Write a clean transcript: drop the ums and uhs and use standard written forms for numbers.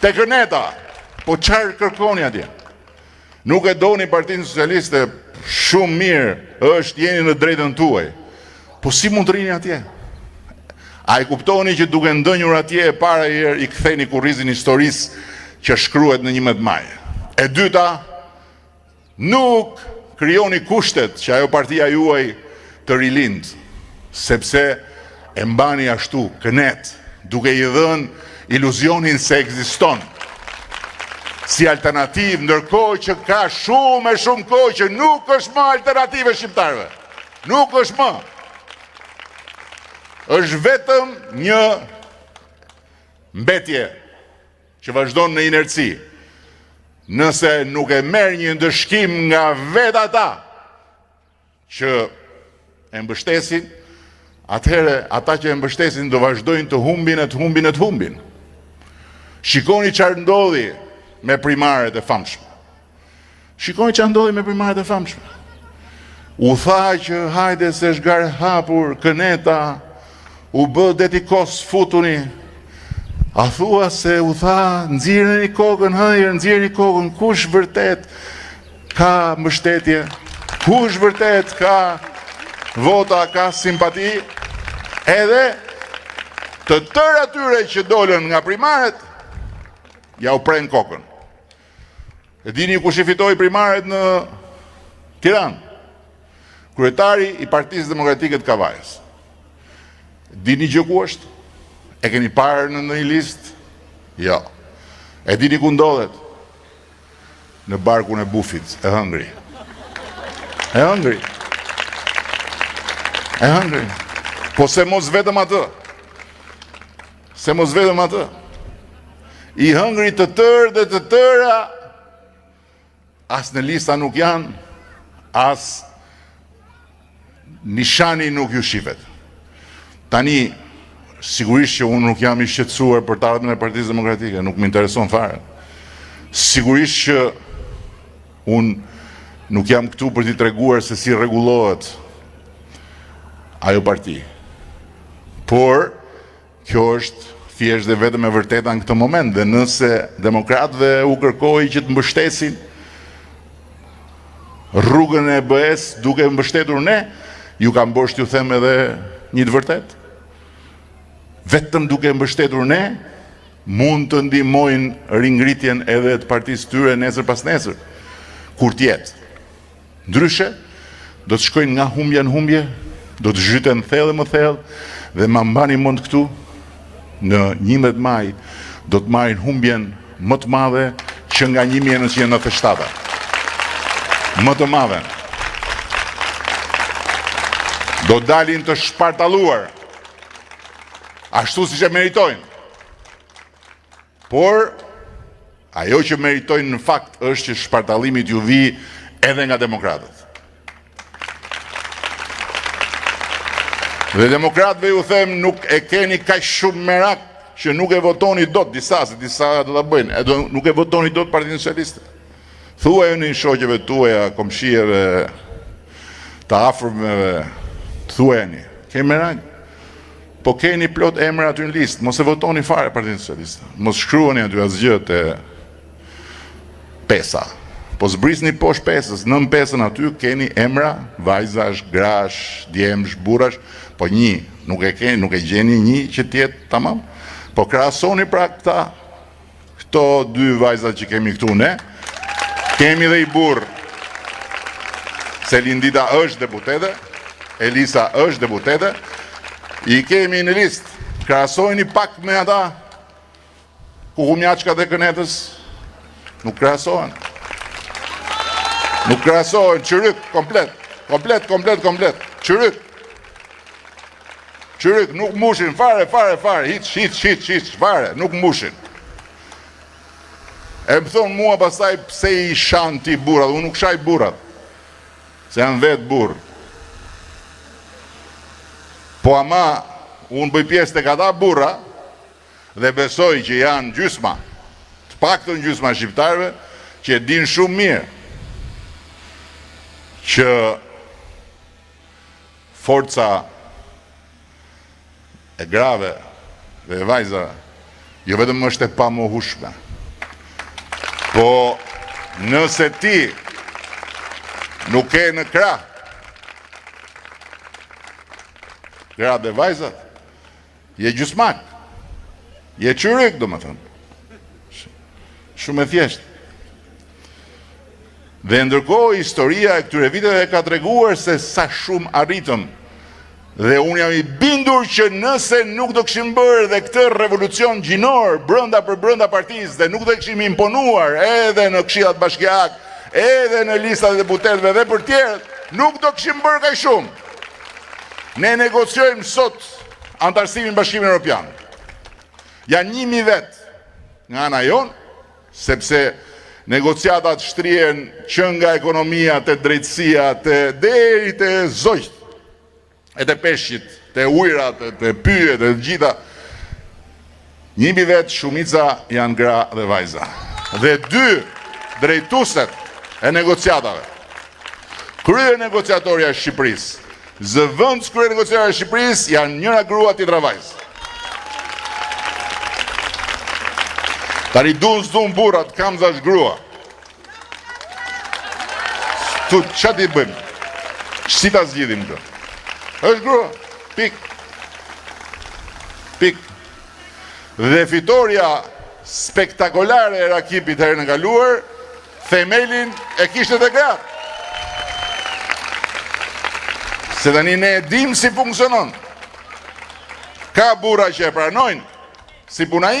te Këneta, po çfarë kërkoni atje? Nuk e doni Partinë Socialiste, shumë mirë, është jeni në drejtën tuaj. Po si mund të rini atje? A i kuptoni që duke ndënjur atje e para herë i ktheni kurrizin historisë që shkruhet në 11 maj. E dyta, nuk krijoni kushtet që ajo partia juaj të rilind, sepse e mbani ashtu kënet, duke i dhënë iluzionin se ekziston si alternativë, ndërkohë që ka shumë e shumë kohë që nuk është më alternativë shqiptarëve. Nuk është më. Është vetëm një mbetje që vazhdon në inerci. Nëse nuk e merr një ndëshkim nga vetë ata që e mbështesin, atëherë ata që e mbështesin do vazhdojnë të humbin. Shikoni çfarë ndodhi me primaret e famshme. U tha që hajde se është gare hapur, Këneta, u bë detikos futuni. A thua se u tha, nxirreni kokën, kush vërtet ka mbështetje, kush vërtet ka vota, ka simpati, edhe të tërë atyre që dolën nga primaret, ja u pren kokën. E dini kush i fitoi primaret në Tiranë? Kryetari i Partisë Demokratike të Kavajës. Dini gjë ku është? E keni parë në një listë? Jo. E dini ku ndodhet? Në barkun e bufit, e hëngri. Po se mos vetëm atë. I hëngri të tërë dhe të tëra, as në lista nuk janë, as nishani nuk ju shifet. Tani, sigurisht që unë nuk jam i shqetësuar për të ardhmen e Partisë Demokratike, nuk më intereson fare. Sigurisht që unë nuk jam këtu për t'i treguar se si rregullohet ajo parti. Por, kjo është thjesht dhe vetëm e vërteta në këtë moment, dhe nëse demokratëve u kërkoi që të mbështesin rrugën e BE-s duke mbështetur ne, ju kam bosh t'ju them edhe një të vërtet. Vetëm duke mbështetur ne, mund të ndihmojnë ringritjen edhe të partisë tyre nesër pas nesër, kur t'jetë. Ndryshe, do të shkojnë nga humbja në humbje, do të zhyten thellë më thellë, dhe ma mbani mend këtu, në 11 maj, do të marrin humbjen më të madhe që nga 1997. Më të madhe. Do dalin të shpartalluar, ashtu si që meritojnë. Por, ajo që meritojnë në fakt është që shpartallimit ju vi edhe nga demokratët. Dhe demokratëve ju them, nuk e keni kaq shumë merak që nuk e votoni dot, disa do ta bëjnë, nuk e votoni dot Partinë Socialiste. Thuaj në shoqeve tuaja, komshijeve, të afërmeve, thuajeni, keni merak? Po keni plot emra aty në listë, mos e votoni fare Partinë Socialiste. Mos shkruani aty asgjë te pesa. Po zbrisni poshtë pesës, nën pesën aty keni emra, vajzash, grash, djemsh, burrash, po një, nuk e gjeni një që tjetë tamam. Po krahasoni pra këto dy vajzat që kemi këtu ne, kemi dhe i burr. Se Lindita është deputete, Elisa është deputete, i kemi në listë. Krahasojni pak me ata kukumjaçkat e Kënetës, nuk krahasohen. Nuk krahasohen, çyryk komplet, çyryk, nuk mbushin fare, hiç, fare, nuk mbushin. E më thonë mua pastaj pse i shan ti burrat, unë nuk shaj burrat, se janë vetë burr. Po ama, unë bëj pjesë tek ata burra, dhe besoj që janë gjysma, të paktën gjysma shqiptarëve, që e din shumë mirë që forca e grave dhe e vajza jo vetëm është e pamohueshme, Po, nëse ti nuk ke në krah gratë dhe vajzat, je gjysmak, je qyryk, do më thënë. Shumë e thjeshtë. Dhe ndërkohë, historia e këtyre viteve ka treguar se sa shumë arritëm. Dhe unë jam i bindur që nëse nuk do këshim bërë dhe këtë revolucion gjinor brënda për brënda partisë dhe nuk do këshim imponuar edhe në këshillat bashkiak, edhe në listat e deputetëve dhe për tjerët, nuk do këshim bërë kaq shumë. Ne negociojmë sot antarësimin Bashkimin Evropian. Janë 1000 vetë nga ana jonë, sepse negociatat shtrihen që nga ekonomia të drejtësia të deri të zogjt, e të peshqit, të ujrat, të pyjet, të gjitha. 1000 vetë shumica janë gra dhe vajza. Dhe 2 drejtueset e negociatave. Krye negociatorja e Shqipërisë, zëvendës krye negociatorja e Shqipërisë janë njëra grua, tjetra vajzë. Tani dun burrat, kam zash grua. Tu ç'a ti bëjmë? Si ta zgjidhim këtë? Është grua, pik. Pik. Dhe fitoria spektakolare e Rakipit herën e kaluar, themelin e kishte te gratë. Se tani ne e dim si funksionon. Ka burra që e pranojnë si puna